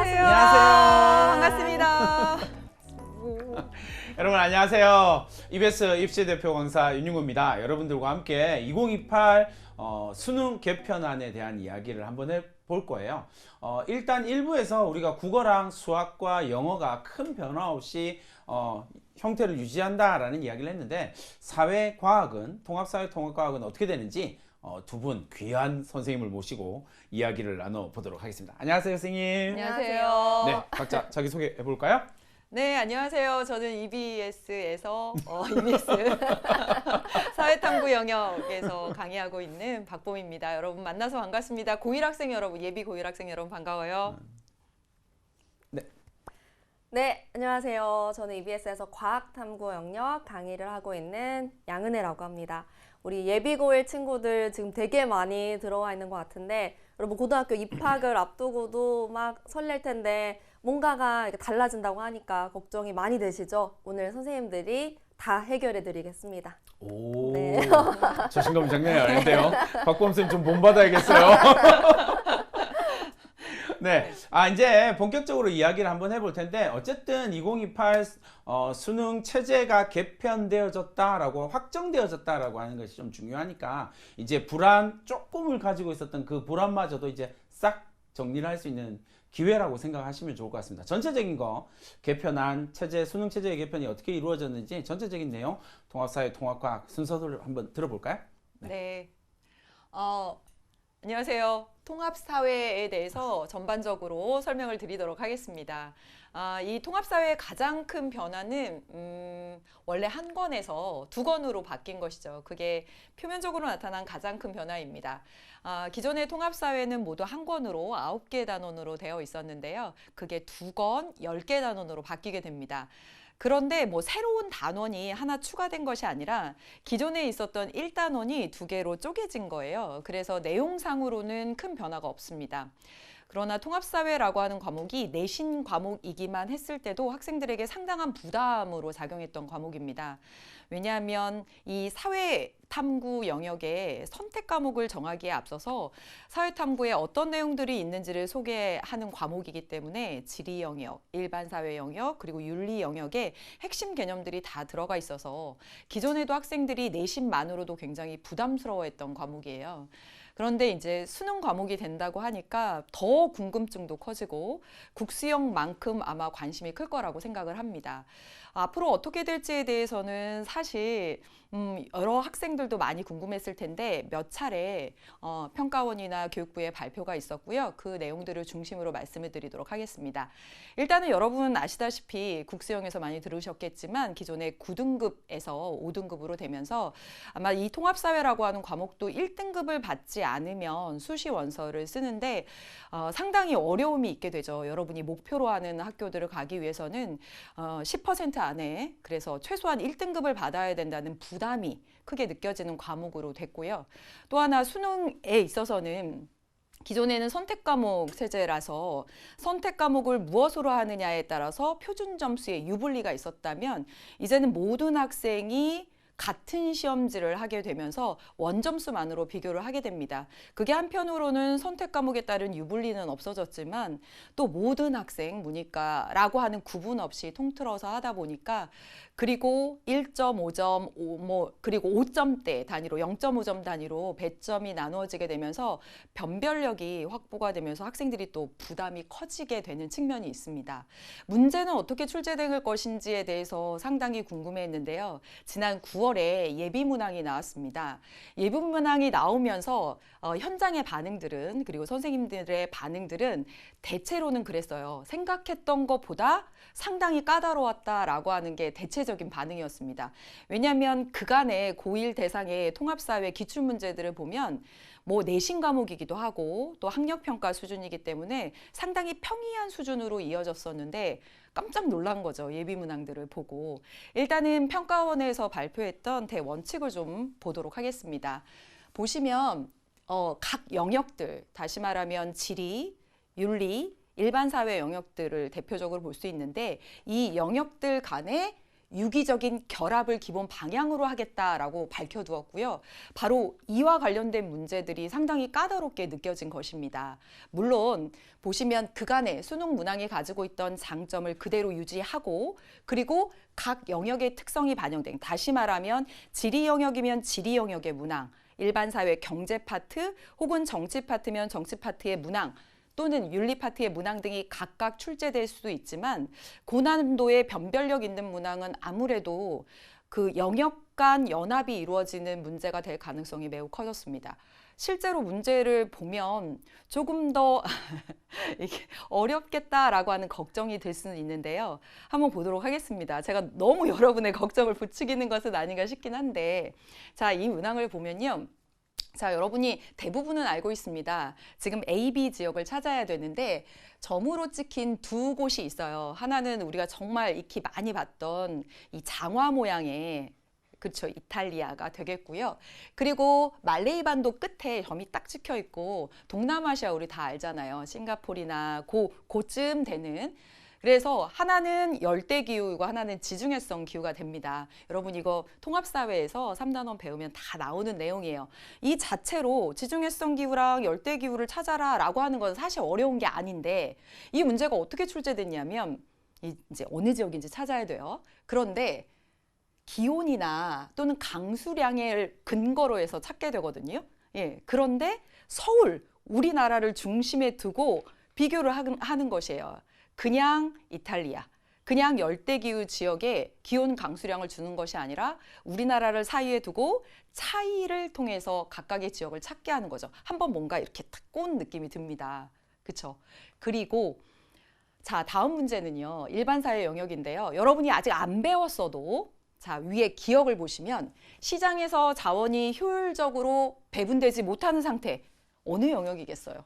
안녕하세요. 안녕하세요. 반갑습니다. 여러분 안녕하세요. EBS 입시 대표 강사 윤윤구입니다. 여러분들과 함께 2028 수능 개편안에 대한 이야기를 한번 해볼 거예요. 일단 1부에서 우리가 국어랑 수학과 영어가 큰 변화 없이 형태를 유지한다라는 이야기를 했는데, 사회과학은, 통합사회통합과학은 어떻게 되는지 두 분 귀한 선생님을 모시고 이야기를 나눠보도록 하겠습니다. 안녕하세요, 선생님. 안녕하세요. 네, 각자 자기소개 해볼까요? 네, 안녕하세요. 저는 EBS에서 EBS 사회탐구 영역에서 강의하고 있는 박봄입니다. 여러분 만나서 반갑습니다. 고1 학생 여러분, 예비 고1 학생 여러분 반가워요. 네, 안녕하세요. 저는 EBS에서 과학탐구 영역 강의를 하고 있는 양은혜라고 합니다. 우리 예비고1 친구들 지금 되게 많이 들어와 있는 것 같은데, 여러분 고등학교 입학을 앞두고도 막 설렐 텐데 뭔가가 이렇게 달라진다고 하니까 걱정이 많이 되시죠? 오늘 선생님들이 다 해결해 드리겠습니다. 오, 네. 자신감이 장난이 아닌데요. 박범 쌤 좀 본받아야겠어요. 네, 이제 본격적으로 이야기를 한번 해볼 텐데, 어쨌든 2028 수능 체제가 개편되어졌다라고, 확정되어졌다라고 하는 것이 좀 중요하니까, 이제 불안 조금을 가지고 있었던 그 불안마저도 이제 싹 정리를 할 수 있는 기회라고 생각하시면 좋을 것 같습니다. 전체적인 거, 개편안 체제, 수능 체제의 개편이 어떻게 이루어졌는지 전체적인 내용, 통합사회, 통합과학 순서를 한번 들어볼까요? 네. 안녕하세요. 통합사회에 대해서 전반적으로 설명을 드리도록 하겠습니다. 이 통합사회의 가장 큰 변화는 원래 한 권에서 두 권으로 바뀐 것이죠. 그게 표면적으로 나타난 가장 큰 변화입니다. 기존의 통합사회는 모두 한 권으로 9개 단원으로 되어 있었는데요. 그게 두 권, 10개 단원으로 바뀌게 됩니다. 그런데 뭐 새로운 단원이 하나 추가된 것이 아니라 기존에 있었던 1단원이 2개로 쪼개진 거예요. 그래서 내용상으로는 큰 변화가 없습니다. 그러나 통합사회라고 하는 과목이 내신 과목이기만 했을 때도 학생들에게 상당한 부담으로 작용했던 과목입니다. 왜냐하면 이 사회탐구 영역에 선택 과목을 정하기에 앞서서 사회탐구에 어떤 내용들이 있는지를 소개하는 과목이기 때문에 지리 영역, 일반사회 영역, 그리고 윤리 영역에 핵심 개념들이 다 들어가 있어서 기존에도 학생들이 내신만으로도 굉장히 부담스러워했던 과목이에요. 그런데 이제 수능 과목이 된다고 하니까 더 궁금증도 커지고 국수형만큼 아마 관심이 클 거라고 생각을 합니다. 앞으로 어떻게 될지에 대해서는 사실 여러 학생들도 많이 궁금했을 텐데 몇 차례 평가원이나 교육부의 발표가 있었고요. 그 내용들을 중심으로 말씀을 드리도록 하겠습니다. 일단은 여러분 아시다시피 국수형에서 많이 들으셨겠지만 기존의 9등급에서 5등급으로 되면서 아마 이 통합사회라고 하는 과목도 1등급을 받지 않으면 수시 원서를 쓰는데 상당히 어려움이 있게 되죠. 여러분이 목표로 하는 학교들을 가기 위해서는 10% 안에, 그래서 최소한 1등급을 받아야 된다는 부담이 크게 느껴지는 과목으로 됐고요. 또 하나 수능에 있어서는 기존에는 선택 과목 체제라서 선택 과목을 무엇으로 하느냐에 따라서 표준 점수의 유불리가 있었다면 이제는 모든 학생이 같은 시험지를 하게 되면서 원점수만으로 비교를 하게 됩니다. 그게 한편으로는 선택 과목에 따른 유불리는 없어졌지만 또 모든 학생 문이과라고 하는 구분 없이 통틀어서 하다 보니까, 그리고 1.5점, 그리고 5점대 단위로 0.5점 단위로 배점이 나누어지게 되면서 변별력이 확보가 되면서 학생들이 또 부담이 커지게 되는 측면이 있습니다. 문제는 어떻게 출제될 것인지에 대해서 상당히 궁금해했는데요. 지난 9월에 예비문항이 나왔습니다. 예비문항이 나오면서 현장의 반응들은, 그리고 선생님들의 반응들은 대체로는 그랬어요. 생각했던 것보다 상당히 까다로웠다라고 하는 게 대체적인 반응이었습니다. 왜냐하면 그간의 고1 대상의 통합사회 기출문제들을 보면 뭐 내신 과목이기도 하고 또 학력평가 수준이기 때문에 상당히 평이한 수준으로 이어졌었는데 깜짝 놀란 거죠. 예비문항들을 보고. 일단은 평가원에서 발표했던 대원칙을 좀 보도록 하겠습니다. 보시면 각 영역들, 다시 말하면 지리, 윤리, 일반사회 영역들을 대표적으로 볼 수 있는데 이 영역들 간에 유기적인 결합을 기본 방향으로 하겠다라고 밝혀두었고요. 바로 이와 관련된 문제들이 상당히 까다롭게 느껴진 것입니다. 물론 보시면 그간의 수능 문항이 가지고 있던 장점을 그대로 유지하고 그리고 각 영역의 특성이 반영된, 다시 말하면 지리 영역이면 지리 영역의 문항, 일반 사회 경제 파트 혹은 정치 파트면 정치 파트의 문항 또는 윤리 파트의 문항 등이 각각 출제될 수도 있지만 고난도의 변별력 있는 문항은 아무래도 그 영역 간 연합이 이루어지는 문제가 될 가능성이 매우 커졌습니다. 실제로 문제를 보면 조금 더 이게 어렵겠다라고 하는 걱정이 들 수는 있는데요. 한번 보도록 하겠습니다. 제가 너무 여러분의 걱정을 부추기는 것은 아닌가 싶긴 한데, 자, 이 문항을 보면요. 자, 여러분이 대부분은 알고 있습니다. 지금 A, B 지역을 찾아야 되는데 점으로 찍힌 두 곳이 있어요. 하나는 우리가 정말 익히 많이 봤던 이 장화 모양의, 그렇죠, 이탈리아가 되겠고요. 그리고 말레이 반도 끝에 점이 딱 찍혀 있고 동남아시아 우리 다 알잖아요. 싱가포르나 고쯤 되는. 그래서 하나는 열대기후이고 하나는 지중해성 기후가 됩니다. 여러분 이거 통합사회에서 3단원 배우면 다 나오는 내용이에요. 이 자체로 지중해성 기후랑 열대기후를 찾아라 라고 하는 건 사실 어려운 게 아닌데 이 문제가 어떻게 출제됐냐면 이제 어느 지역인지 찾아야 돼요. 그런데 기온이나 또는 강수량을 근거로 해서 찾게 되거든요. 예, 그런데 서울, 우리나라를 중심에 두고 비교를 하는 것이에요. 그냥 이탈리아, 그냥 열대기후 지역에 기온 강수량을 주는 것이 아니라 우리나라를 사이에 두고 차이를 통해서 각각의 지역을 찾게 하는 거죠. 한번 뭔가 이렇게 탁 꼬은 느낌이 듭니다. 그렇죠? 그리고 자, 다음 문제는요. 일반사회 영역인데요. 여러분이 아직 안 배웠어도 자, 위에 기억을 보시면 시장에서 자원이 효율적으로 배분되지 못하는 상태, 어느 영역이겠어요?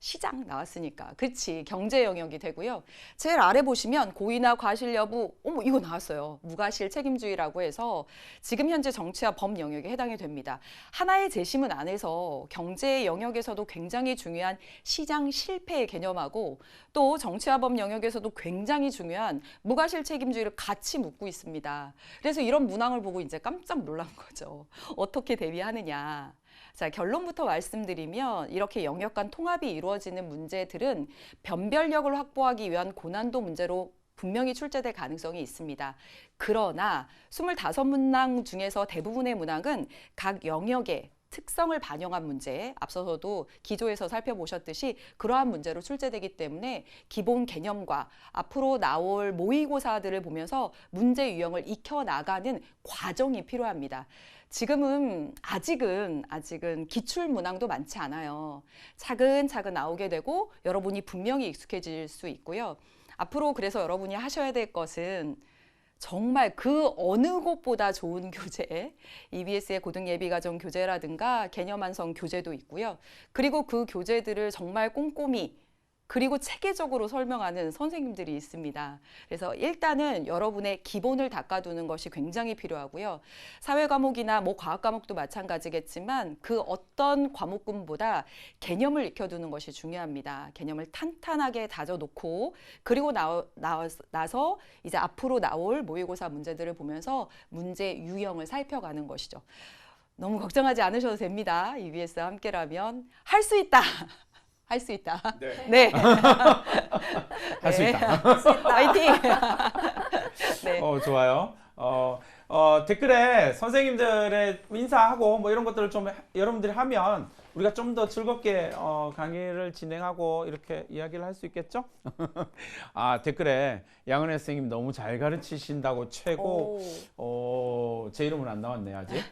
시장 나왔으니까. 그렇지. 경제 영역이 되고요. 제일 아래 보시면 고의나 과실 여부, 어머 이거 나왔어요. 무과실 책임주의라고 해서 지금 현재 정치와 법 영역에 해당이 됩니다. 하나의 재심은 안에서 경제 영역에서도 굉장히 중요한 시장 실패의 개념하고 또 정치와 법 영역에서도 굉장히 중요한 무과실 책임주의를 같이 묻고 있습니다. 그래서 이런 문항을 보고 이제 깜짝 놀란 거죠. 어떻게 대비하느냐. 자, 결론부터 말씀드리면 이렇게 영역 간 통합이 이루어지는 문제들은 변별력을 확보하기 위한 고난도 문제로 분명히 출제될 가능성이 있습니다. 그러나 25문항 중에서 대부분의 문항은 각 영역의 특성을 반영한 문제, 앞서서도 기조에서 살펴보셨듯이 그러한 문제로 출제되기 때문에 기본 개념과 앞으로 나올 모의고사들을 보면서 문제 유형을 익혀나가는 과정이 필요합니다. 지금은 아직은 기출 문항도 많지 않아요. 차근차근 나오게 되고 여러분이 분명히 익숙해질 수 있고요. 앞으로 그래서 여러분이 하셔야 될 것은 정말 그 어느 곳보다 좋은 교재, EBS의 고등예비과정 교재라든가 개념완성 교재도 있고요. 그리고 그 교재들을 정말 꼼꼼히 그리고 체계적으로 설명하는 선생님들이 있습니다. 그래서 일단은 여러분의 기본을 닦아두는 것이 굉장히 필요하고요. 사회 과목이나 뭐 과학 과목도 마찬가지겠지만 그 어떤 과목군보다 개념을 익혀두는 것이 중요합니다. 개념을 탄탄하게 다져놓고 그리고 나서 이제 앞으로 나올 모의고사 문제들을 보면서 문제 유형을 살펴가는 것이죠. 너무 걱정하지 않으셔도 됩니다. EBS와 함께라면 할 수 있다. 할 수 있다. 네. 네. 할 수 있다. 화이팅! 네. 좋아요. 댓글에 선생님들의 인사하고 뭐 이런 것들을 좀 여러분들이 하면 우리가 좀 더 즐겁게 강의를 진행하고 이렇게 이야기를 할 수 있겠죠? 아, 댓글에 양은혜 선생님 너무 잘 가르치신다고 최고. 제 이름은 안 나왔네요, 아직.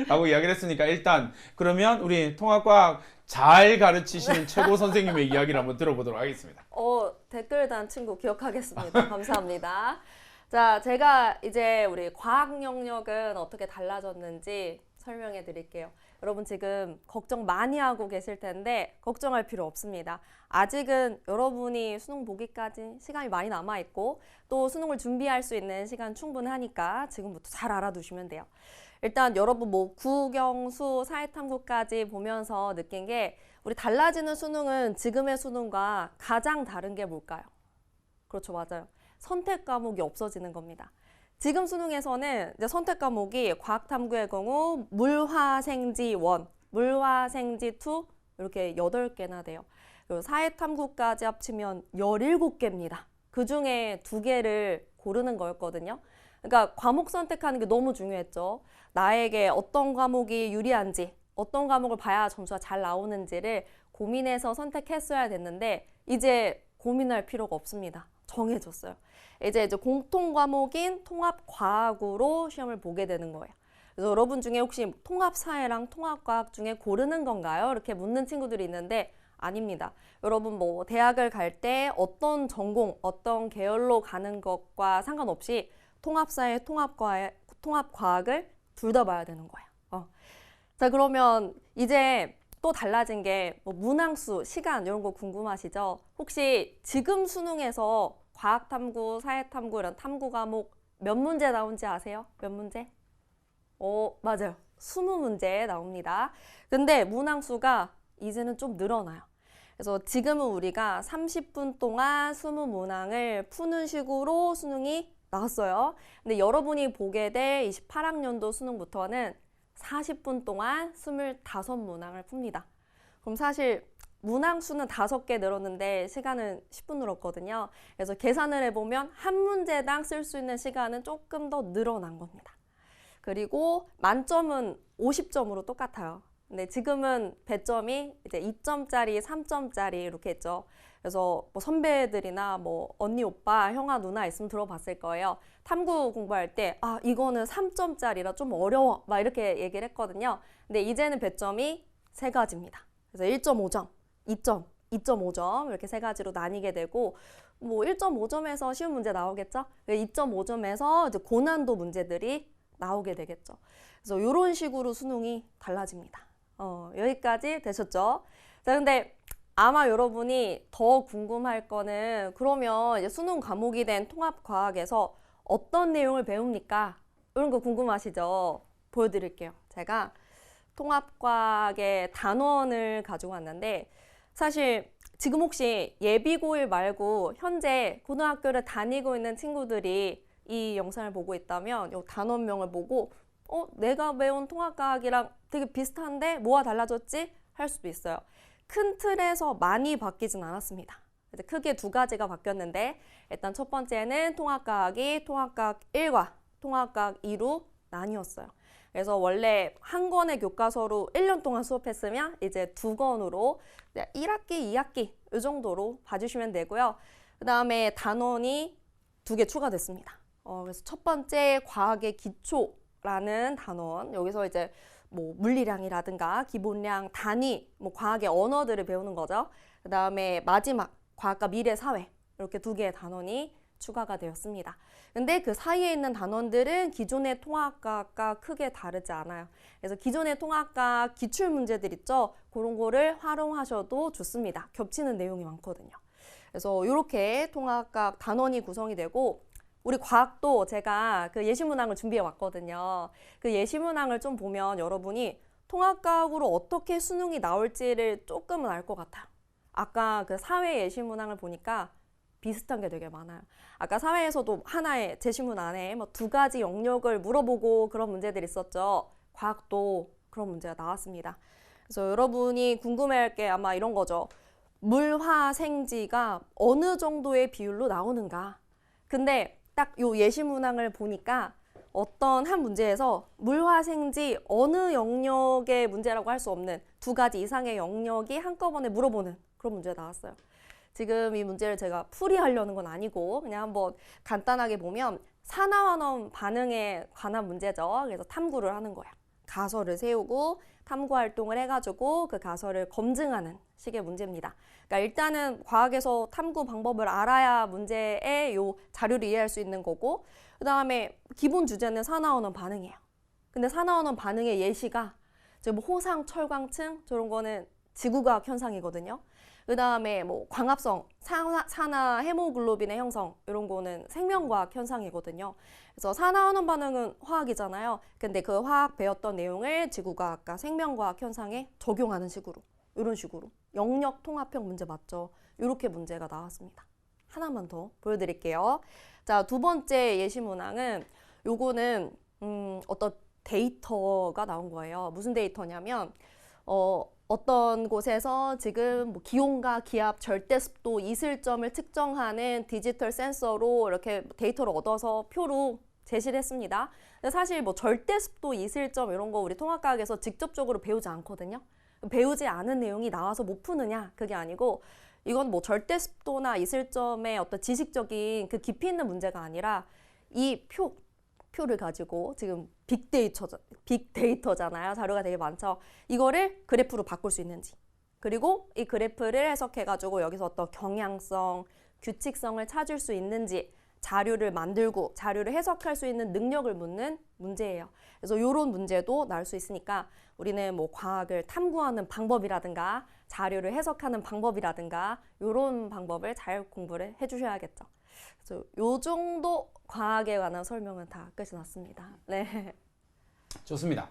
라고 이야기를 했으니까 일단 그러면 우리 통합과학 잘 가르치시는 최고 선생님의 이야기를 한번 들어보도록 하겠습니다. 댓글 단 친구 기억하겠습니다. 감사합니다. 자, 제가 이제 우리 과학 영역은 어떻게 달라졌는지 설명해 드릴게요. 여러분 지금 걱정 많이 하고 계실 텐데 걱정할 필요 없습니다. 아직은 여러분이 수능 보기까지 시간이 많이 남아있고 또 수능을 준비할 수 있는 시간 충분하니까 지금부터 잘 알아두시면 돼요. 일단 여러분 뭐 국영수, 사회탐구까지 보면서 느낀 게 우리 달라지는 수능은 지금의 수능과 가장 다른 게 뭘까요? 그렇죠, 맞아요. 선택 과목이 없어지는 겁니다. 지금 수능에서는 이제 선택 과목이 과학탐구의 경우 물화생지 1, 물화생지 2 이렇게 8개나 돼요. 그리고 사회탐구까지 합치면 17개입니다. 그 중에 2개를 고르는 거였거든요. 그러니까 과목 선택하는 게 너무 중요했죠. 나에게 어떤 과목이 유리한지, 어떤 과목을 봐야 점수가 잘 나오는지를 고민해서 선택했어야 됐는데 이제 고민할 필요가 없습니다. 정해졌어요. 이제 공통 과목인 통합과학으로 시험을 보게 되는 거예요. 그래서 여러분 중에 혹시 통합사회랑 통합과학 중에 고르는 건가요? 이렇게 묻는 친구들이 있는데 아닙니다. 여러분 뭐 대학을 갈 때 어떤 전공, 어떤 계열로 가는 것과 상관없이 통합사회, 통합과학을 둘 다 봐야 되는 거예요. 자, 그러면 이제 또 달라진 게 뭐 문항수, 시간 이런 거 궁금하시죠? 혹시 지금 수능에서 과학탐구, 사회탐구 이런 탐구 과목 몇 문제 나온지 아세요? 몇 문제? 맞아요. 20문제 나옵니다. 근데 문항수가 이제는 좀 늘어나요. 그래서 지금은 우리가 30분 동안 20문항을 푸는 식으로 수능이 나왔어요. 근데 여러분이 보게 될 28학년도 수능부터는 40분 동안 25문항을 풉니다. 그럼 사실 문항수는 5개 늘었는데 시간은 10분 늘었거든요. 그래서 계산을 해보면 한 문제당 쓸 수 있는 시간은 조금 더 늘어난 겁니다. 그리고 만점은 50점으로 똑같아요. 근데 지금은 배점이 이제 2점짜리, 3점짜리 이렇게 했죠. 그래서 뭐 선배들이나 뭐 언니, 오빠, 형아, 누나 있으면 들어봤을 거예요. 탐구 공부할 때 이거는 3점짜리라 좀 어려워 막 이렇게 얘기를 했거든요. 근데 이제는 배점이 3가지입니다. 그래서 1.5점, 2점, 2.5점 이렇게 3가지로 나뉘게 되고 뭐 1.5점에서 쉬운 문제 나오겠죠? 2.5점에서 이제 고난도 문제들이 나오게 되겠죠. 그래서 이런 식으로 수능이 달라집니다. 여기까지 되셨죠? 자, 근데 아마 여러분이 더 궁금할 거는 그러면 이제 수능 과목이 된 통합과학에서 어떤 내용을 배웁니까? 이런 거 궁금하시죠? 보여드릴게요. 제가 통합과학의 단원을 가지고 왔는데 사실 지금 혹시 예비고1 말고 현재 고등학교를 다니고 있는 친구들이 이 영상을 보고 있다면 이 단원명을 보고 내가 배운 통합과학이랑 되게 비슷한데 뭐가 달라졌지? 할 수도 있어요. 큰 틀에서 많이 바뀌진 않았습니다. 크게 2가지가 바뀌었는데 일단 첫 번째는 통합과학이 통합과학 1과 통합과학 2로 나뉘었어요. 그래서 원래 한 권의 교과서로 1년 동안 수업했으면 이제 2권으로 1학기, 2학기 이 정도로 봐주시면 되고요. 그 다음에 단원이 2개 추가됐습니다. 그래서 첫 번째 과학의 기초라는 단원, 여기서 이제 뭐 물리량이라든가 기본량, 단위, 뭐 과학의 언어들을 배우는 거죠. 그 다음에 마지막 과학과 미래 사회 이렇게 2개의 단원이 추가가 되었습니다. 근데 그 사이에 있는 단원들은 기존의 통합과학과 크게 다르지 않아요. 그래서 기존의 통합과학 기출 문제들 있죠. 그런 거를 활용하셔도 좋습니다. 겹치는 내용이 많거든요. 그래서 이렇게 통합과학 단원이 구성이 되고 우리 과학도 제가 그 예시문항을 준비해 왔거든요. 그 예시문항을 좀 보면 여러분이 통합과학으로 어떻게 수능이 나올지를 조금은 알 것 같아요. 아까 그 사회 예시문항을 보니까 비슷한 게 되게 많아요. 아까 사회에서도 하나의 제시문 안에 뭐 2가지 영역을 물어보고 그런 문제들이 있었죠. 과학도 그런 문제가 나왔습니다. 그래서 여러분이 궁금해할 게 아마 이런 거죠. 물화생지가 어느 정도의 비율로 나오는가. 근데 딱 요 예시문항을 보니까 어떤 한 문제에서 물화생지 어느 영역의 문제라고 할 수 없는 2가지 이상의 영역이 한꺼번에 물어보는 그런 문제가 나왔어요. 지금 이 문제를 제가 풀이하려는 건 아니고 그냥 한번 간단하게 보면 산화환원 반응에 관한 문제죠. 그래서 탐구를 하는 거예요. 가설을 세우고 탐구 활동을 해가지고 그 가설을 검증하는 식의 문제입니다. 그러니까 일단은 과학에서 탐구 방법을 알아야 문제의 요 자료를 이해할 수 있는 거고 그 다음에 기본 주제는 산화환원 반응이에요. 근데 산화환원 반응의 예시가 지금 호상, 철광층 저런 거는 지구과학 현상이거든요. 그 다음에 뭐 광합성, 산화 헤모글로빈의 형성 이런 거는 생명과학 현상이거든요. 그래서 산화환원 반응은 화학이잖아요. 근데 그 화학 배웠던 내용을 지구과학과 생명과학 현상에 적용하는 식으로 이런 식으로 영역 통합형 문제 맞죠? 이렇게 문제가 나왔습니다. 하나만 더 보여드릴게요. 자, 두 번째 예시 문항은 요거는 어떤 데이터가 나온 거예요. 무슨 데이터냐면 어떤 곳에서 지금 뭐 기온과 기압, 절대 습도, 이슬점을 측정하는 디지털 센서로 이렇게 데이터를 얻어서 표로 제시를 했습니다. 근데 사실 뭐 절대 습도, 이슬점 이런 거 우리 통합과학에서 직접적으로 배우지 않거든요. 배우지 않은 내용이 나와서 못 푸느냐? 그게 아니고 이건 뭐 절대 습도나 이슬점의 어떤 지식적인 그 깊이 있는 문제가 아니라 이 표를 가지고 지금 빅데이터잖아요. 자료가 되게 많죠. 이거를 그래프로 바꿀 수 있는지, 그리고 이 그래프를 해석해가지고 여기서 어떤 경향성, 규칙성을 찾을 수 있는지, 자료를 만들고 자료를 해석할 수 있는 능력을 묻는 문제예요. 그래서 이런 문제도 나올 수 있으니까 우리는 뭐 과학을 탐구하는 방법이라든가 자료를 해석하는 방법이라든가 이런 방법을 잘 공부를 해주셔야겠죠. 그래서 요 정도 과학에 관한 설명은 다 끝이 났습니다. 네. 좋습니다.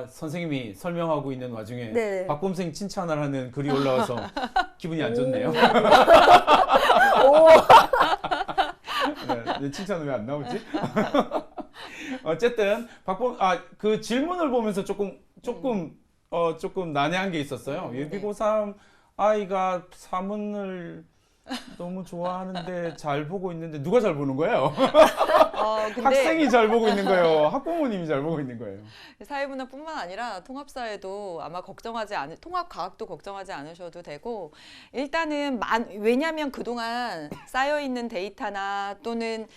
선생님이 설명하고 있는 와중에 네. 박범생 칭찬을 하는 글이 올라와서 기분이 안 좋네요. 네, 칭찬은 왜 안 나오지? 어쨌든 그 질문을 보면서 조금 난해한 게 있었어요. 예비고3 아이가 사문을 너무 좋아하는데 잘 보고 있는데 누가 잘 보는 거예요? 근데 학생이 잘 보고 있는 거예요? 학부모님이 잘 보고 있는 거예요? 사회문화뿐만 아니라 통합사회도 아마 통합과학도 걱정하지 않으셔도 되고, 일단은 왜냐하면 그동안 쌓여있는 데이터나 또는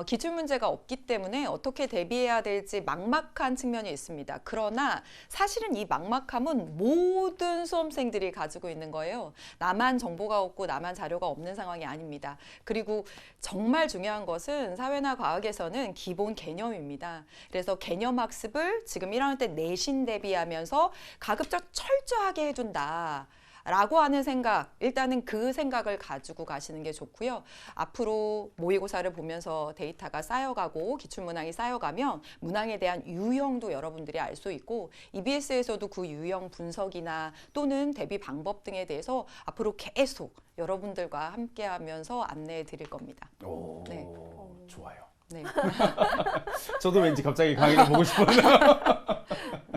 기출문제가 없기 때문에 어떻게 대비해야 될지 막막한 측면이 있습니다. 그러나 사실은 이 막막함은 모든 수험생들이 가지고 있는 거예요. 나만 정보가 없고 나만 자료가 없는 상황이 아닙니다. 그리고 정말 중요한 것은 사회나 과학에서는 기본 개념입니다. 그래서 개념 학습을 지금 1학년 때 내신 대비하면서 가급적 철저하게 해준다 라고 하는 생각, 일단은 그 생각을 가지고 가시는 게 좋고요. 앞으로 모의고사를 보면서 데이터가 쌓여가고 기출문항이 쌓여가면 문항에 대한 유형도 여러분들이 알 수 있고, EBS에서도 그 유형 분석이나 또는 대비 방법 등에 대해서 앞으로 계속 여러분들과 함께 하면서 안내해 드릴 겁니다. 오, 네. 좋아요. 네. 저도 왠지 갑자기 강의를 보고 싶은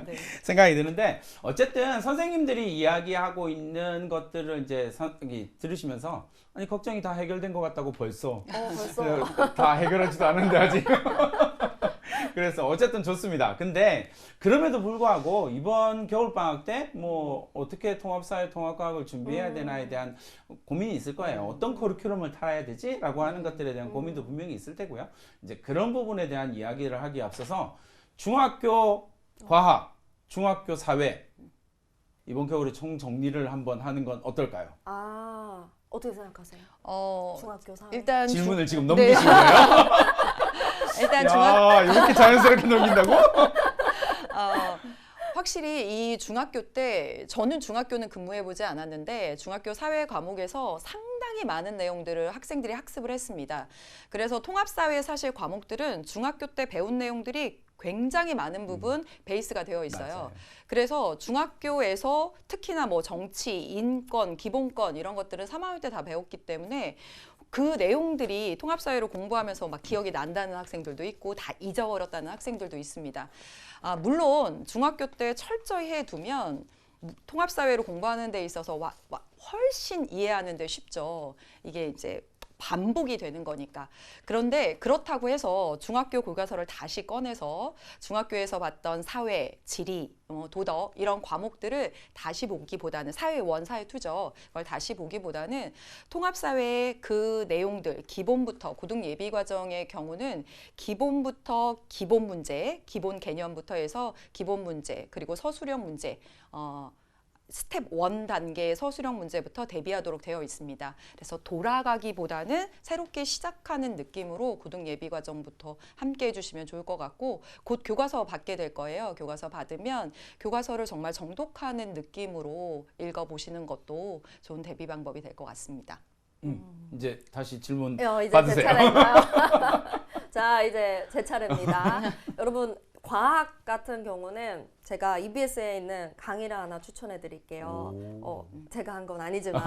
네. 생각이 드는데, 어쨌든 선생님들이 이야기하고 있는 것들을 이제 들으시면서 아니 걱정이 다 해결된 것 같다고 벌써 다 해결하지도 않은데 아직 그래서 어쨌든 좋습니다. 근데 그럼에도 불구하고 이번 겨울방학 때 뭐 어떻게 통합사회 통합과학을 준비해야 되나에 대한 고민이 있을 거예요. 어떤 커리큘럼을 타야 되지? 라고 하는 것들에 대한 고민도 분명히 있을 테고요. 이제 그런 부분에 대한 이야기를 하기에 앞서서 중학교 과학, 중학교 사회 이번 겨울에 총정리를 한번 하는 건 어떨까요? 어떻게 생각하세요? 중학교 사회. 일단 질문을 지금 넘기신 거예요? 일단 야, 이렇게 자연스럽게 넘긴다고? 확실히 이 중학교 때, 저는 중학교는 근무해보지 않았는데 중학교 사회 과목에서 상당히 많은 내용들을 학생들이 학습을 했습니다. 그래서 통합사회 사실 과목들은 중학교 때 배운 내용들이 굉장히 많은 부분 베이스가 되어 있어요. 맞아요. 그래서 중학교에서 특히나 뭐 정치, 인권, 기본권 이런 것들은 3학년 때 다 배웠기 때문에 그 내용들이 통합사회로 공부하면서 막 기억이 난다는 학생들도 있고 다 잊어버렸다는 학생들도 있습니다. 물론 중학교 때 철저히 해두면 통합사회로 공부하는 데 있어서 훨씬 이해하는 데 쉽죠. 이게 이제 반복이 되는 거니까. 그런데 그렇다고 해서 중학교 교과서를 다시 꺼내서 중학교에서 봤던 사회, 지리, 도덕 이런 과목들을 다시 보기보다는 사회 1, 사회 2죠. 그걸 다시 보기보다는 통합사회의 그 내용들, 기본부터 고등 예비과정의 경우는 기본부터 기본 문제, 기본 개념부터 해서 기본 문제, 그리고 서술형 문제, 스텝 1 단계의 서술형 문제부터 대비하도록 되어 있습니다. 그래서 돌아가기보다는 새롭게 시작하는 느낌으로 고등 예비과정부터 함께 해주시면 좋을 것 같고, 곧 교과서 받게 될 거예요. 교과서 받으면 교과서를 정말 정독하는 느낌으로 읽어보시는 것도 좋은 대비 방법이 될 것 같습니다. 이제 다시 질문 이제 받으세요. 제 차례인가요? 자, 이제 제 차례입니다. 여러분 과학 같은 경우는 제가 EBS에 있는 강의를 하나 추천해 드릴게요. 제가 한 건 아니지만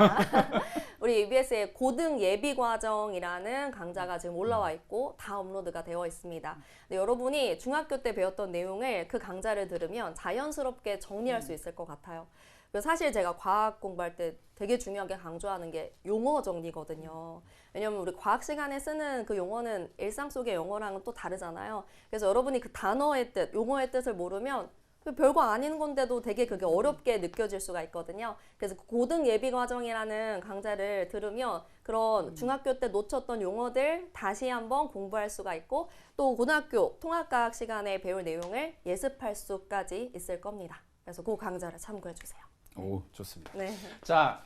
우리 EBS의 고등 예비 과정이라는 강좌가 지금 올라와 있고 다 업로드가 되어 있습니다. 근데 여러분이 중학교 때 배웠던 내용을 그 강좌를 들으면 자연스럽게 정리할 수 있을 것 같아요. 그래서 사실 제가 과학 공부할 때 되게 중요하게 강조하는 게 용어 정리거든요. 왜냐면 우리 과학 시간에 쓰는 그 용어는 일상 속의 영어랑은 또 다르잖아요. 그래서 여러분이 그 단어의 뜻, 용어의 뜻을 모르면 별거 아닌 건데도 되게 그게 어렵게 느껴질 수가 있거든요. 그래서 고등 예비 과정이라는 강좌를 들으면 그런 중학교 때 놓쳤던 용어들 다시 한번 공부할 수가 있고 또 고등학교 통합과학 시간에 배울 내용을 예습할 수까지 있을 겁니다. 그래서 그 강좌를 참고해 주세요. 오, 좋습니다. 네. 자,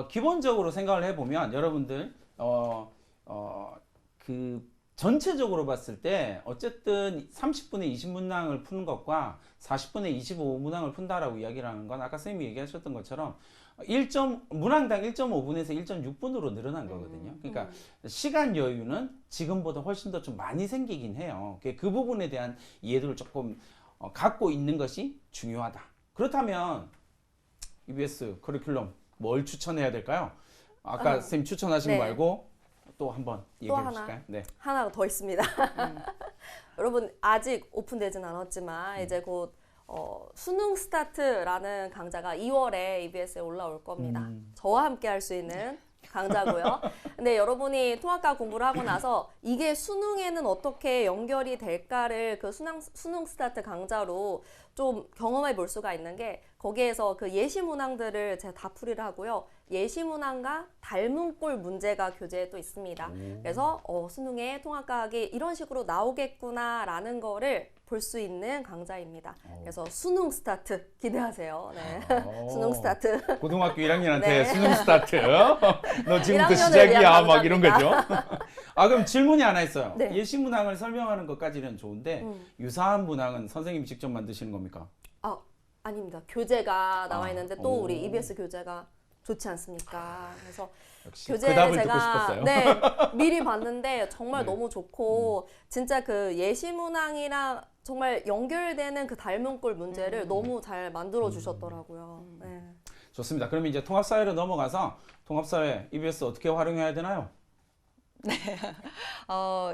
기본적으로 생각을 해보면 여러분들 그 전체적으로 봤을 때 어쨌든 30분에 20문항을 푸는 것과 40분에 25문항을 푼다라고 이야기를 하는 건 아까 선생님이 얘기하셨던 것처럼 문항당 1.5분에서 1.6분으로 늘어난 거거든요. 그러니까 시간 여유는 지금보다 훨씬 더 좀 많이 생기긴 해요. 그 부분에 대한 이해도를 조금 갖고 있는 것이 중요하다. 그렇다면 EBS 커리큘럼 뭘 추천해야 될까요? 아까 선생님 추천하신 네. 거 말고 또 한번 얘기해 하나. 주실까요? 네. 하나가 더 있습니다. 여러분 아직 오픈되진 않았지만 이제 곧 수능 스타트라는 강좌가 2월에 EBS에 올라올 겁니다. 저와 함께 할 수 있는 강좌고요. 근데 여러분이 통합과학 공부를 하고 나서 이게 수능에는 어떻게 연결이 될까를 그 수능 스타트 강좌로 좀 경험해 볼 수가 있는 게 거기에서 그 예시 문항들을 제가 다 풀이를 하고요. 예시 문항과 닮은 꼴 문제가 교재에 또 있습니다. 그래서 수능에 통합과학이 이런 식으로 나오겠구나라는 거를 볼 수 있는 강좌입니다. 그래서 수능 스타트 기대하세요. 네. 수능 스타트. 고등학교 1학년한테 네. 수능 스타트. 너 지금부터 1학년을 시작이야. 위한 막 이런 거죠. 강좌입니다. 그럼 질문이 하나 있어요. 네. 예시 문항을 설명하는 것까지는 좋은데 유사한 문항은 선생님이 직접 만드시는 겁니까? 아닙니다. 교재가 나와 있는데 또 오. 우리 EBS 교재가 좋지 않습니까? 그래서 역시 교재를 그 답을 듣고 제가 싶었어요. 네, 미리 봤는데 정말 네. 너무 좋고 진짜 그 예시 문항이랑 정말 연결되는 그 닮은 꼴 문제를 너무 잘 만들어 주셨더라고요. 네. 좋습니다. 그럼 이제 통합사회로 넘어가서 통합사회 EBS 어떻게 활용해야 되나요?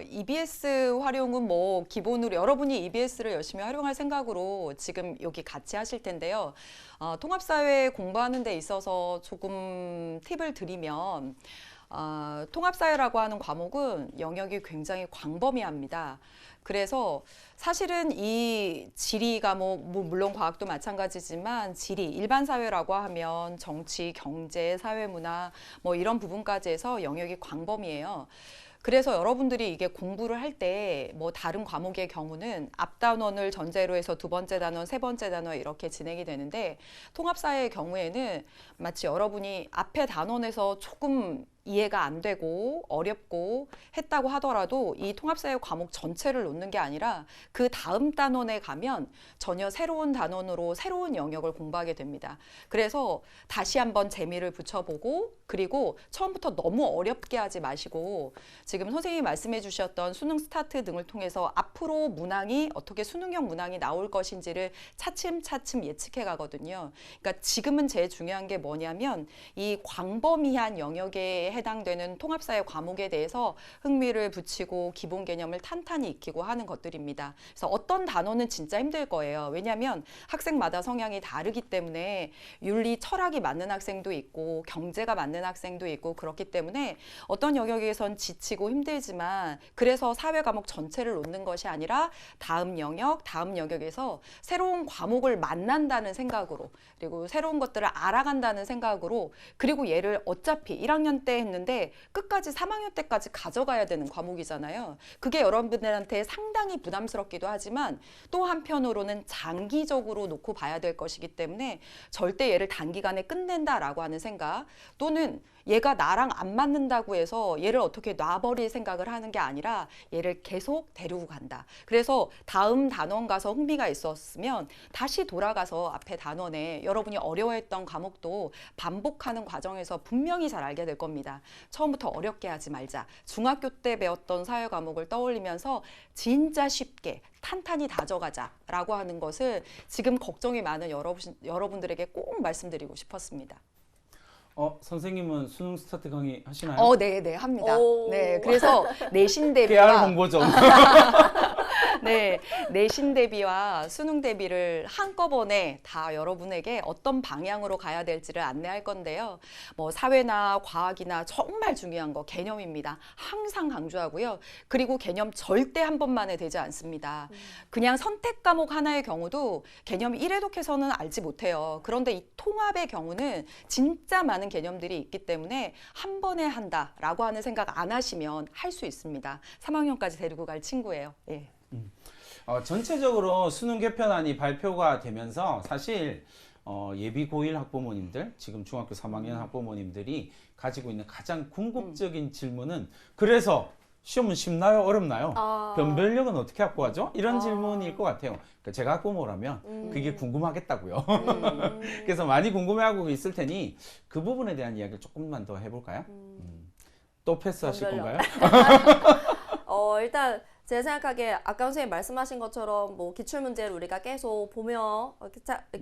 EBS 활용은 뭐 기본으로 여러분이 EBS를 열심히 활용할 생각으로 지금 여기 같이 하실 텐데요. 통합사회 공부하는 데 있어서 조금 팁을 드리면 통합사회라고 하는 과목은 영역이 굉장히 광범위합니다. 그래서 사실은 이 지리 과목, 물론 과학도 마찬가지지만 지리, 일반 사회라고 하면 정치, 경제, 사회문화 뭐 이런 부분까지 해서 영역이 광범위해요. 그래서 여러분들이 이게 공부를 할 때 뭐 다른 과목의 경우는 앞 단원을 전제로 해서 두 번째 단원, 세 번째 단원 이렇게 진행이 되는데 통합사회의 경우에는 마치 여러분이 앞에 단원에서 조금 이해가 안 되고 어렵고 했다고 하더라도 이 통합사회 과목 전체를 놓는 게 아니라 그 다음 단원에 가면 전혀 새로운 단원으로 새로운 영역을 공부하게 됩니다. 그래서 다시 한번 재미를 붙여보고 그리고 처음부터 너무 어렵게 하지 마시고 지금 선생님이 말씀해 주셨던 수능 스타트 등을 통해서 앞으로 문항이 어떻게 수능형 문항이 나올 것인지를 차츰차츰 예측해 가거든요. 그러니까 지금은 제일 중요한 게 뭐냐면 이 광범위한 영역에 해당되는 통합사회 과목에 대해서 흥미를 붙이고 기본 개념을 탄탄히 익히고 하는 것들입니다. 그래서 어떤 단원은 진짜 힘들 거예요. 왜냐하면 학생마다 성향이 다르기 때문에 윤리, 철학이 맞는 학생도 있고 경제가 맞는 학생도 있고 그렇기 때문에 어떤 영역에선 지치고 힘들지만 그래서 사회 과목 전체를 놓는 것이 아니라 다음 영역에서 새로운 과목을 만난다는 생각으로 그리고 새로운 것들을 알아간다는 생각으로 그리고 얘를 어차피 1학년 때 했는데 끝까지 3학년 때까지 가져가야 되는 과목이잖아요. 그게 여러분들한테 상당히 부담스럽기도 하지만 또 한편으로는 장기적으로 놓고 봐야 될 것이기 때문에 절대 얘를 단기간에 끝낸다라고 하는 생각 또는 얘가 나랑 안 맞는다고 해서 얘를 어떻게 놔버릴 생각을 하는 게 아니라 얘를 계속 데리고 간다. 그래서 다음 단원 가서 흥미가 있었으면 다시 돌아가서 앞에 단원에 여러분이 어려워했던 과목도 반복하는 과정에서 분명히 잘 알게 될 겁니다. 처음부터 어렵게 하지 말자. 중학교 때 배웠던 사회 과목을 떠올리면서 진짜 쉽게 탄탄히 다져가자라고 하는 것을 지금 걱정이 많은 여러분들에게 꼭 말씀드리고 싶었습니다. 선생님은 수능 스타트 강의 하시나요? 네, 합니다. 오. 네, 그래서 내신 PR 대비와 홍보 좀. 네, 내신 대비와 수능 대비를 한꺼번에 다 여러분에게 어떤 방향으로 가야 될지를 안내할 건데요. 뭐 사회나 과학이나 정말 중요한 거 개념입니다. 항상 강조하고요. 그리고 개념 절대 한 번만에 되지 않습니다. 그냥 선택 과목 하나의 경우도 개념 1회독해서는 알지 못해요. 그런데 이 통합의 경우는 진짜 많은 개념들이 있기 때문에 한 번에 한다라고 하는 생각 안 하시면 할 수 있습니다. 3학년까지 데리고 갈 친구예요. 예. 전체적으로 수능 개편안이 발표가 되면서 사실 예비 고1 학부모님들, 지금 중학교 3학년 학부모님들이 가지고 있는 가장 궁극적인 질문은 그래서 시험은 쉽나요? 어렵나요? 변별력은 어떻게 확보하죠? 이런 질문일 것 같아요. 그러니까 제가 학부모라면 그게 궁금하겠다고요. 그래서 많이 궁금해하고 있을 테니 그 부분에 대한 이야기를 조금만 더 해볼까요? 또 패스하실 변별력. 건가요? 일단 제 생각하기에 아까 선생님 말씀하신 것처럼 뭐 기출문제를 우리가 계속 보며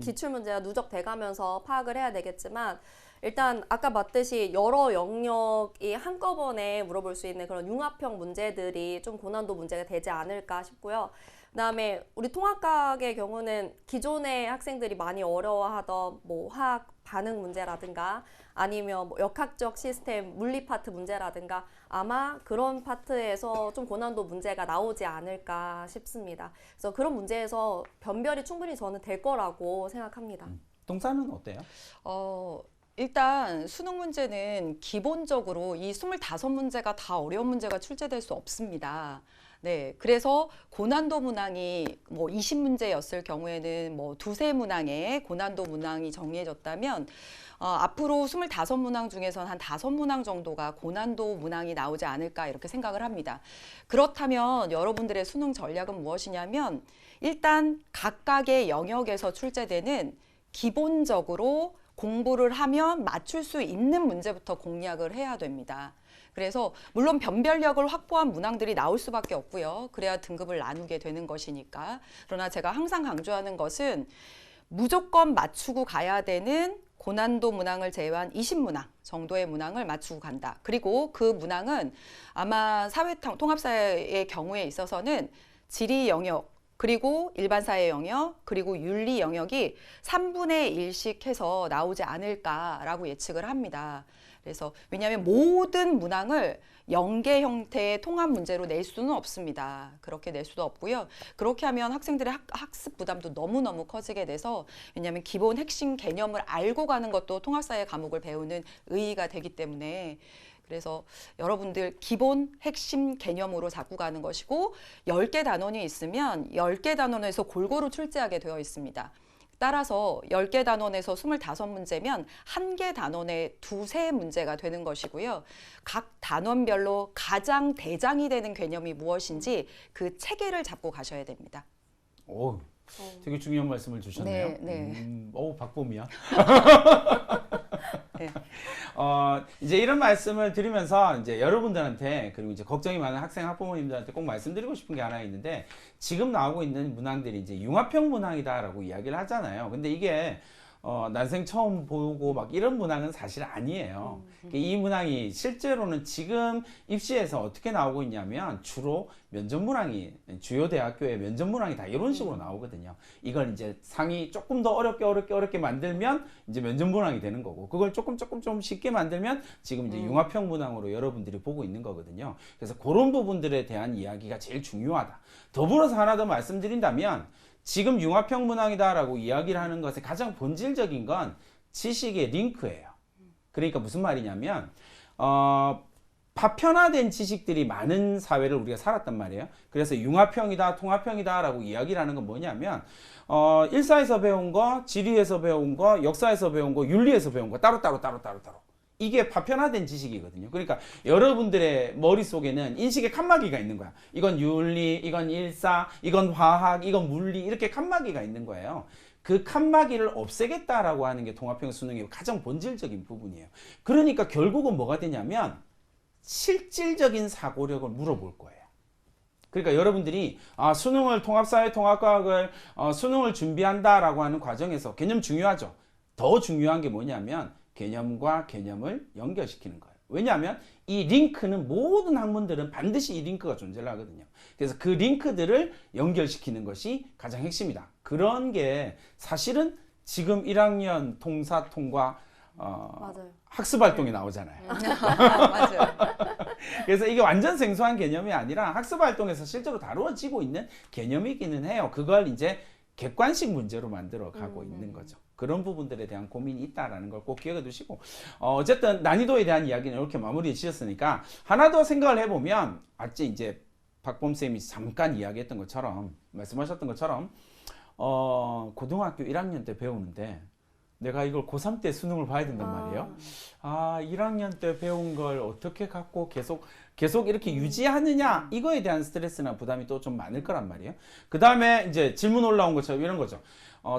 기출문제가 누적돼 가면서 파악을 해야 되겠지만 일단 아까 봤듯이 여러 영역이 한꺼번에 물어볼 수 있는 그런 융합형 문제들이 좀 고난도 문제가 되지 않을까 싶고요. 그다음에 우리 통합과학의 경우는 기존의 학생들이 많이 어려워하던 뭐 화학 반응 문제라든가 아니면 뭐 역학적 시스템 물리 파트 문제라든가 아마 그런 파트에서 좀 고난도 문제가 나오지 않을까 싶습니다. 그래서 그런 문제에서 변별이 충분히 저는 될 거라고 생각합니다. 동사는 어때요? 일단 수능 문제는 기본적으로 이 25문제가 다 어려운 문제가 출제될 수 없습니다. 네, 그래서 고난도 문항이 뭐 20문제였을 경우에는 뭐 두세 문항의 고난도 문항이 정리해졌다면 앞으로 25문항 중에선 한 5문항 정도가 고난도 문항이 나오지 않을까 이렇게 생각을 합니다. 그렇다면 여러분들의 수능 전략은 무엇이냐면 일단 각각의 영역에서 출제되는 기본적으로 공부를 하면 맞출 수 있는 문제부터 공략을 해야 됩니다. 그래서 물론 변별력을 확보한 문항들이 나올 수밖에 없고요. 그래야 등급을 나누게 되는 것이니까. 그러나 제가 항상 강조하는 것은 무조건 맞추고 가야 되는 고난도 문항을 제외한 20문항 정도의 문항을 맞추고 간다. 그리고 그 문항은 아마 통합사회의 경우에 있어서는 지리 영역, 그리고 일반사회 영역, 그리고 윤리 영역이 3분의 1씩 해서 나오지 않을까라고 예측을 합니다. 그래서 왜냐하면 모든 문항을 연계 형태의 통합 문제로 낼 수는 없습니다. 그렇게 낼 수도 없고요. 그렇게 하면 학생들의 학습 부담도 너무너무 커지게 돼서 왜냐하면 기본 핵심 개념을 알고 가는 것도 통합사회 과목을 배우는 의의가 되기 때문에 그래서 여러분들 기본 핵심 개념으로 잡고 가는 것이고 10개 단원이 있으면 10개 단원에서 골고루 출제하게 되어 있습니다. 따라서 10개 단원에서 25문제면 1개 단원에 두세 문제가 되는 것이고요. 각 단원별로 가장 대장이 되는 개념이 무엇인지 그 체계를 잡고 가셔야 됩니다. 오, 되게 중요한 말씀을 주셨네요. 네. 박범이야. 네. 이제 이런 말씀을 드리면서 이제 여러분들한테 그리고 이제 걱정이 많은 학생 학부모님들한테 꼭 말씀드리고 싶은 게 하나 있는데 지금 나오고 있는 문항들이 이제 융합형 문항이다라고 이야기를 하잖아요. 근데 이게 난생 처음 보고 막 이런 문항은 사실 아니에요. 이 문항이 실제로는 지금 입시에서 어떻게 나오고 있냐면 주로 면접 문항이 주요 대학교의 면접 문항이 다 이런 식으로 나오거든요. 이걸 이제 상위 조금 더 어렵게 만들면 이제 면접 문항이 되는 거고 그걸 조금 좀 쉽게 만들면 지금 이제 융합형 문항으로 여러분들이 보고 있는 거거든요. 그래서 그런 부분들에 대한 이야기가 제일 중요하다. 더불어서 하나 더 말씀드린다면 지금 융합형 문항이다라고 이야기를 하는 것의 가장 본질적인 건 지식의 링크예요. 그러니까 무슨 말이냐면 파편화된 지식들이 많은 사회를 우리가 살았단 말이에요. 그래서 융합형이다, 통합형이다라고 이야기를 하는 건 뭐냐면 일사에서 배운 거, 지리에서 배운 거, 역사에서 배운 거, 윤리에서 배운 거 따로 이게 파편화된 지식이거든요. 그러니까 여러분들의 머릿속에는 인식의 칸막이가 있는 거야. 이건 윤리, 이건 일사, 이건 화학, 이건 물리 이렇게 칸막이가 있는 거예요. 그 칸막이를 없애겠다라고 하는 게 통합형 수능의 가장 본질적인 부분이에요. 그러니까 결국은 뭐가 되냐면 실질적인 사고력을 물어볼 거예요. 그러니까 여러분들이 수능을 통합사회 통합과학을 수능을 준비한다라고 하는 과정에서 개념 중요하죠. 더 중요한 게 뭐냐면 개념과 개념을 연결시키는 거예요. 왜냐하면 이 링크는 모든 학문들은 반드시 이 링크가 존재를 하거든요. 그래서 그 링크들을 연결시키는 것이 가장 핵심이다. 그런 게 사실은 지금 1학년 통사 통과 맞아요. 학습활동에 나오잖아요. 맞아요. 그래서 이게 완전 생소한 개념이 아니라 학습활동에서 실제로 다루어지고 있는 개념이기는 해요. 그걸 이제 객관식 문제로 만들어 가고 있는 거죠. 그런 부분들에 대한 고민이 있다라는 걸 꼭 기억해 두시고 어쨌든 난이도에 대한 이야기는 이렇게 마무리 지었으니까 하나 더 생각을 해보면 아까 이제 박범 쌤이 잠깐 이야기했던 것처럼 말씀하셨던 것처럼 고등학교 1학년 때 배우는데 내가 이걸 고3 때 수능을 봐야 된단 말이에요. 1학년 때 배운 걸 어떻게 갖고 계속 이렇게 유지하느냐 이거에 대한 스트레스나 부담이 또 좀 많을 거란 말이에요. 그 다음에 이제 질문 올라온 것처럼 이런 거죠.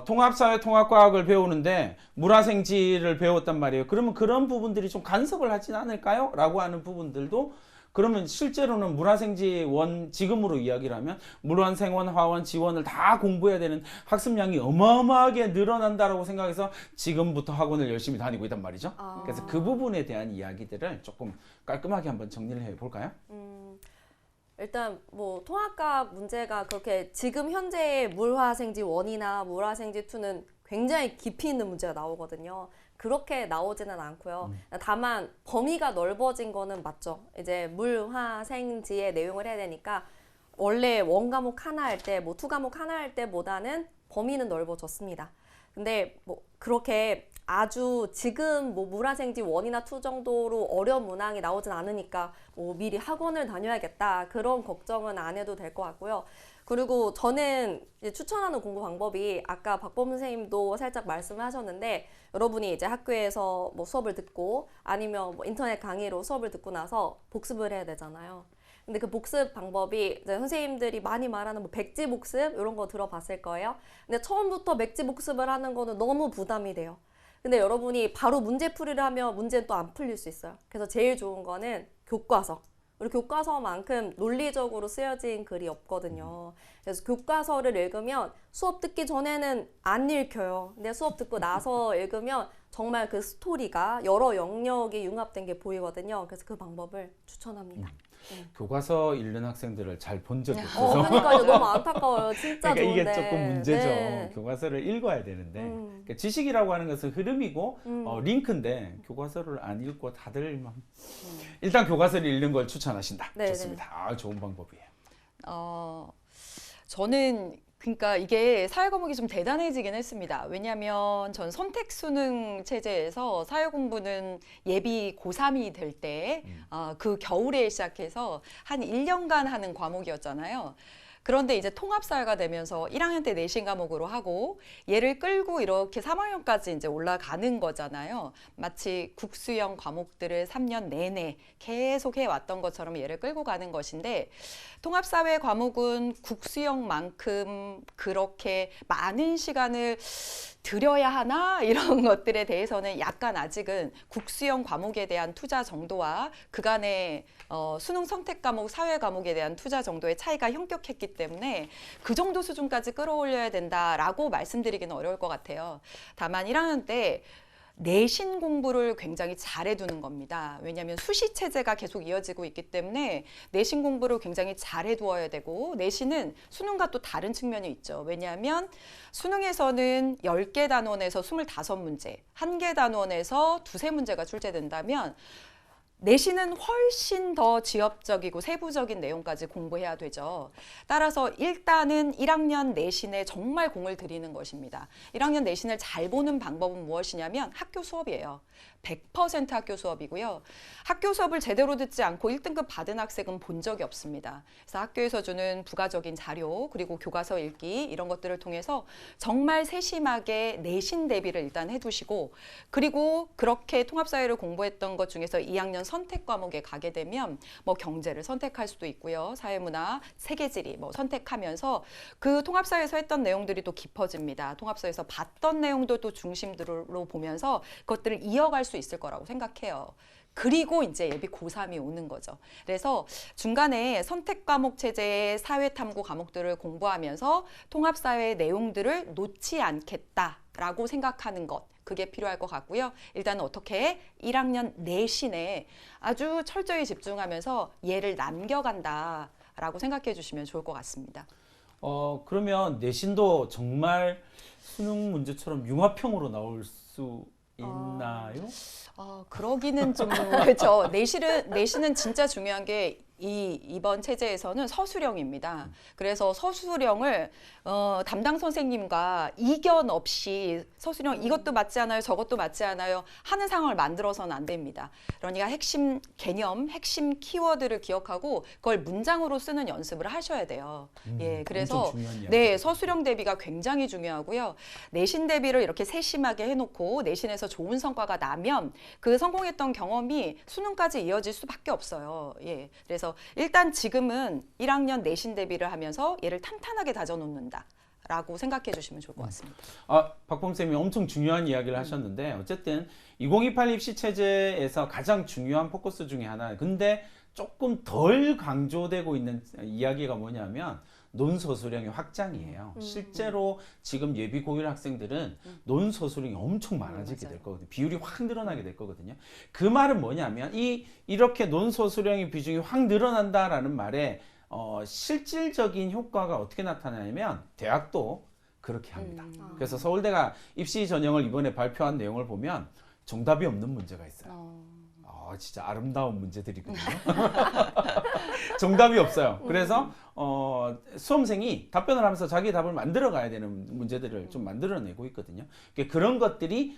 통합사회 통합과학을 배우는데 물화생지를 배웠단 말이에요. 그러면 그런 부분들이 좀 간섭을 하진 않을까요? 라고 하는 부분들도 그러면 실제로는 물화생지 지금으로 이야기를 하면 물환생원, 화원, 지원을 다 공부해야 되는 학습량이 어마어마하게 늘어난다라고 생각해서 지금부터 학원을 열심히 다니고 있단 말이죠. 그래서 그 부분에 대한 이야기들을 조금 깔끔하게 한번 정리를 해볼까요? 일단 뭐 통합과학 문제가 그렇게 지금 현재의 물화생지 1이나 물화생지 2는 굉장히 깊이 있는 문제가 나오거든요. 그렇게 나오지는 않고요. 다만 범위가 넓어진 거는 맞죠. 이제 물화생지의 내용을 해야 되니까 원래 원 과목 하나 할 때, 뭐 투 과목 하나 할 때보다는 범위는 넓어졌습니다. 근데 뭐 그렇게 아주 지금 뭐 물화생지 1이나 2 정도로 어려운 문항이 나오진 않으니까 뭐 미리 학원을 다녀야겠다 그런 걱정은 안 해도 될 것 같고요. 그리고 저는 이제 추천하는 공부 방법이 아까 박범 선생님도 살짝 말씀을 하셨는데 여러분이 이제 학교에서 뭐 수업을 듣고 아니면 뭐 인터넷 강의로 수업을 듣고 나서 복습을 해야 되잖아요. 근데 그 복습 방법이 이제 선생님들이 많이 말하는 뭐 백지 복습 이런 거 들어봤을 거예요. 근데 처음부터 백지 복습을 하는 거는 너무 부담이 돼요. 근데 여러분이 바로 문제풀이를 하면 문제는 또 안 풀릴 수 있어요. 그래서 제일 좋은 거는 교과서. 우리 교과서만큼 논리적으로 쓰여진 글이 없거든요. 그래서 교과서를 읽으면 수업 듣기 전에는 안 읽혀요. 근데 수업 듣고 나서 읽으면 정말 그 스토리가 여러 영역이 융합된 게 보이거든요. 그래서 그 방법을 추천합니다. 교과서 읽는 학생들을 잘 본 적이 없어서 그러니까요. 너무 안타까워요. 진짜 그러니까 좋은데. 이게 조금 문제죠. 네. 교과서를 읽어야 되는데 그러니까 지식이라고 하는 것은 흐름이고 링크인데 교과서를 안 읽고 다들 막 일단 교과서를 읽는 걸 추천하신다. 네, 좋습니다. 좋은 방법이에요. 저는 그러니까 이게 사회 과목이 좀 대단해지긴 했습니다. 왜냐하면 전 선택 수능 체제에서 사회 공부는 예비 고3이 될 때 그 겨울에 시작해서 한 1년간 하는 과목이었잖아요. 그런데 이제 통합사회가 되면서 1학년 때 내신 과목으로 하고 얘를 끌고 이렇게 3학년까지 이제 올라가는 거잖아요. 마치 국수형 과목들을 3년 내내 계속 해왔던 것처럼 얘를 끌고 가는 것인데 통합사회 과목은 국수형만큼 그렇게 많은 시간을 들여야 하나? 이런 것들에 대해서는 약간 아직은 국수형 과목에 대한 투자 정도와 그간의 수능 선택 과목, 사회 과목에 대한 투자 정도의 차이가 현격했기 때문에 그 정도 수준까지 끌어올려야 된다라고 말씀드리기는 어려울 것 같아요. 다만 1학년 때 내신 공부를 굉장히 잘해두는 겁니다. 왜냐하면 수시 체제가 계속 이어지고 있기 때문에 내신 공부를 굉장히 잘해두어야 되고 내신은 수능과 또 다른 측면이 있죠. 왜냐하면 수능에서는 10개 단원에서 25문제, 1개 단원에서 2~3문제가 출제된다면 내신은 훨씬 더 지엽적이고 세부적인 내용까지 공부해야 되죠. 따라서 일단은 1학년 내신에 정말 공을 들이는 것입니다. 1학년 내신을 잘 보는 방법은 무엇이냐면 학교 수업이에요. 100% 학교 수업이고요. 학교 수업을 제대로 듣지 않고 1등급 받은 학생은 본 적이 없습니다. 그래서 학교에서 주는 부가적인 자료 그리고 교과서 읽기 이런 것들을 통해서 정말 세심하게 내신 대비를 일단 해두시고 그리고 그렇게 통합사회를 공부했던 것 중에서 2학년 선택 과목에 가게 되면 뭐 경제를 선택할 수도 있고요. 사회문화, 세계지리 뭐 선택하면서 그 통합사회에서 했던 내용들이 또 깊어집니다. 통합사회에서 봤던 내용도 또 중심으로 보면서 그것들을 이어갈 수 있을 거라고 생각해요. 그리고 이제 예비 고3이 오는 거죠. 그래서 중간에 선택 과목 체제의 사회 탐구 과목들을 공부하면서 통합사회 내용들을 놓지 않겠다라고 생각하는 것. 그게 필요할 것 같고요. 일단 어떻게 1학년 내신에 아주 철저히 집중하면서 얘를 남겨간다라고 생각해 주시면 좋을 것 같습니다. 그러면 내신도 정말 수능 문제처럼 융합형으로 나올 수 있나요? 그러기는 좀 그렇죠. 내신은 진짜 중요한 게 이번 체제에서는 서술형입니다. 그래서 서술형을 담당 선생님과 이견 없이 서술형 이것도 맞지 않아요, 저것도 맞지 않아요 하는 상황을 만들어서는 안 됩니다. 그러니까 핵심 개념, 핵심 키워드를 기억하고 그걸 문장으로 쓰는 연습을 하셔야 돼요. 예, 그래서 네, 서술형 대비가 굉장히 중요하고요. 내신 대비를 이렇게 세심하게 해놓고 내신에서 좋은 성과가 나면 그 성공했던 경험이 수능까지 이어질 수밖에 없어요. 예, 그래서 일단 지금은 1학년 내신 대비를 하면서 얘를 탄탄하게 다져놓는다. 라고 생각해 주시면 좋을 것 같습니다. 박범쌤이 엄청 중요한 이야기를 하셨는데 어쨌든 2028 입시 체제에서 가장 중요한 포커스 중에 하나 근데 조금 덜 강조되고 있는 이야기가 뭐냐면 논서술형의 확장이에요. 실제로 지금 예비 고1 학생들은 논서술형이 엄청 많아지게 될 거거든요. 비율이 확 늘어나게 될 거거든요. 그 말은 뭐냐면 이렇게 논서술형의 비중이 확 늘어난다라는 말에 실질적인 효과가 어떻게 나타나냐면 대학도 그렇게 합니다. 그래서 서울대가 입시 전형을 이번에 발표한 내용을 보면 정답이 없는 문제가 있어요. 진짜 아름다운 문제들이거든요. 정답이 없어요. 그래서 수험생이 답변을 하면서 자기 답을 만들어 가야 되는 문제들을 좀 만들어내고 있거든요. 그런 것들이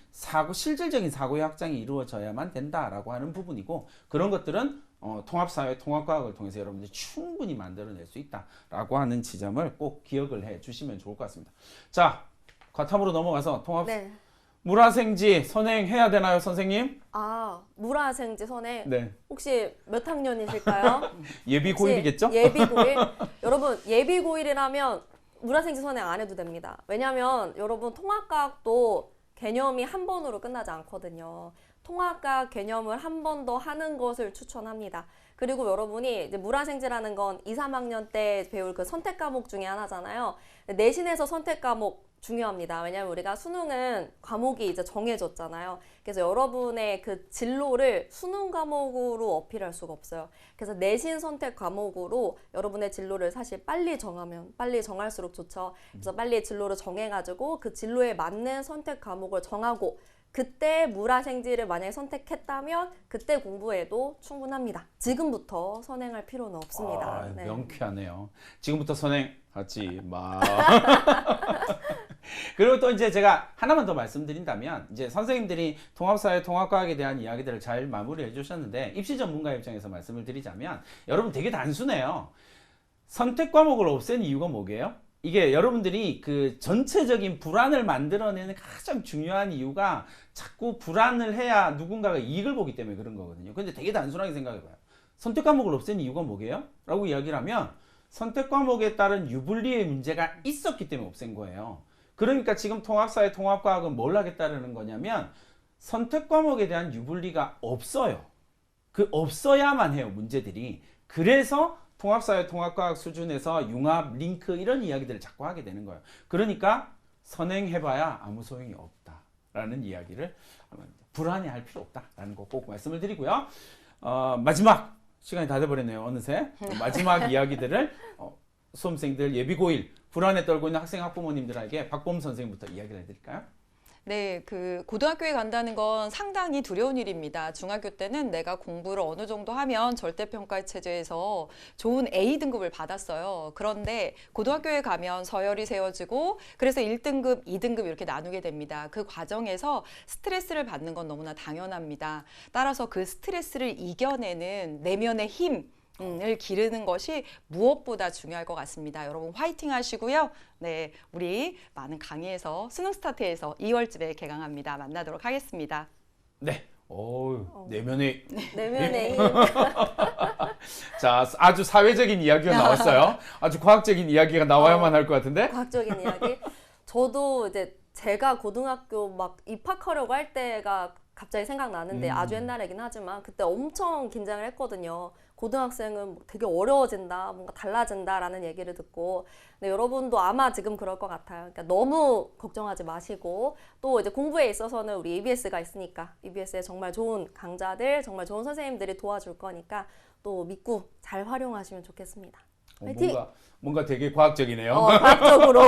실질적인 사고의 확장이 이루어져야만 된다라고 하는 부분이고 그런 것들은 통합사회, 통합과학을 통해서 여러분들이 충분히 만들어낼 수 있다라고 하는 지점을 꼭 기억을 해 주시면 좋을 것 같습니다. 자, 과탐으로 넘어가서 통합 네. 물화생지 선행해야 되나요, 선생님? 물화생지 선행. 네. 혹시 몇 학년이실까요? 예비 고1이겠죠? 예비 고1. 여러분, 예비 고1이라면 물화생지 선행 안 해도 됩니다. 왜냐면 여러분 통합과학도 개념이 한 번으로 끝나지 않거든요. 통합과학 개념을 한 번 더 하는 것을 추천합니다. 그리고 여러분이 이제 물화생지라는 건 2, 3학년 때 배울 그 선택 과목 중에 하나잖아요. 내신에서 선택 과목 중요합니다. 왜냐하면 우리가 수능은 과목이 이제 정해졌잖아요. 그래서 여러분의 그 진로를 수능 과목으로 어필할 수가 없어요. 그래서 내신 선택 과목으로 여러분의 진로를 사실 빨리 정하면 빨리 정할수록 좋죠. 그래서 빨리 진로를 정해가지고 그 진로에 맞는 선택 과목을 정하고 그때 물화생지를 만약에 선택했다면 그때 공부해도 충분합니다. 지금부터 선행할 필요는 없습니다. 네. 명쾌하네요. 지금부터 선행하지 마. 그리고 또 이제 제가 하나만 더 말씀드린다면 이제 선생님들이 통합사회, 통합과학에 대한 이야기들을 잘 마무리해 주셨는데 입시 전문가 입장에서 말씀을 드리자면 여러분 되게 단순해요. 선택 과목을 없앤 이유가 뭐게요? 이게 여러분들이 그 전체적인 불안을 만들어내는 가장 중요한 이유가 자꾸 불안을 해야 누군가가 이익을 보기 때문에 그런 거거든요. 근데 되게 단순하게 생각해봐요. 선택 과목을 없앤 이유가 뭐게요? 라고 이야기를 하면 선택 과목에 따른 유불리의 문제가 있었기 때문에 없앤 거예요. 그러니까 지금 통합사회, 통합과학은 뭘 하겠다는 거냐면 선택 과목에 대한 유불리가 없어요. 없어야만 해요, 문제들이. 그래서 통합사회, 통합과학 수준에서 융합, 링크 이런 이야기들을 자꾸 하게 되는 거예요. 그러니까 선행해봐야 아무 소용이 없다라는 이야기를 불안해할 필요 없다라는 거 꼭 말씀을 드리고요. 마지막 시간이 다 돼버렸네요. 어느새 마지막 이야기들을 수험생들 예비 고1 불안에 떨고 있는 학생 학부모님들에게 박범 선생님부터 이야기를 해드릴까요? 네, 그 고등학교에 간다는 건 상당히 두려운 일입니다. 중학교 때는 내가 공부를 어느 정도 하면 절대평가 체제에서 좋은 A 등급을 받았어요. 그런데 고등학교에 가면 서열이 세워지고 그래서 1등급, 2등급 이렇게 나누게 됩니다. 그 과정에서 스트레스를 받는 건 너무나 당연합니다. 따라서 그 스트레스를 이겨내는 내면의 힘, 을 기르는 것이 무엇보다 중요할 것 같습니다. 여러분 화이팅 하시고요. 네, 우리 많은 강의에서 수능 스타트에서 2월쯤에 개강합니다. 만나도록 하겠습니다. 네. 내면의 내면의 힘. 자, 아주 사회적인 이야기가 나왔어요. 아주 과학적인 이야기가 나와야만 할 것 같은데. 과학적인 이야기. 저도 이제 제가 고등학교 막 입학하려고 할 때가 갑자기 생각나는데 아주 옛날이긴 하지만 그때 엄청 긴장을 했거든요. 고등학생은 되게 어려워진다, 뭔가 달라진다라는 얘기를 듣고, 근데 여러분도 아마 지금 그럴 것 같아요. 그러니까 너무 걱정하지 마시고, 또 이제 공부에 있어서는 우리 EBS가 있으니까, EBS에 정말 좋은 강자들, 정말 좋은 선생님들이 도와줄 거니까 또 믿고 잘 활용하시면 좋겠습니다. 화이팅! 뭔가 되게 과학적이네요. 과학적으로.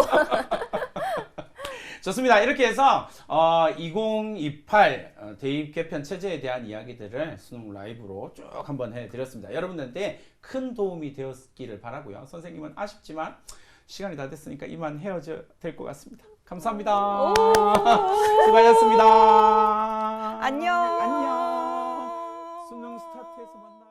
좋습니다. 이렇게 해서 2028 대입 개편 체제에 대한 이야기들을 수능 라이브로 쭉 한번 해드렸습니다. 여러분들한테 큰 도움이 되었기를 바라고요. 선생님은 아쉽지만 시간이 다 됐으니까 이만 헤어져 될 것 같습니다. 감사합니다. 수고하셨습니다. 안녕. 안녕.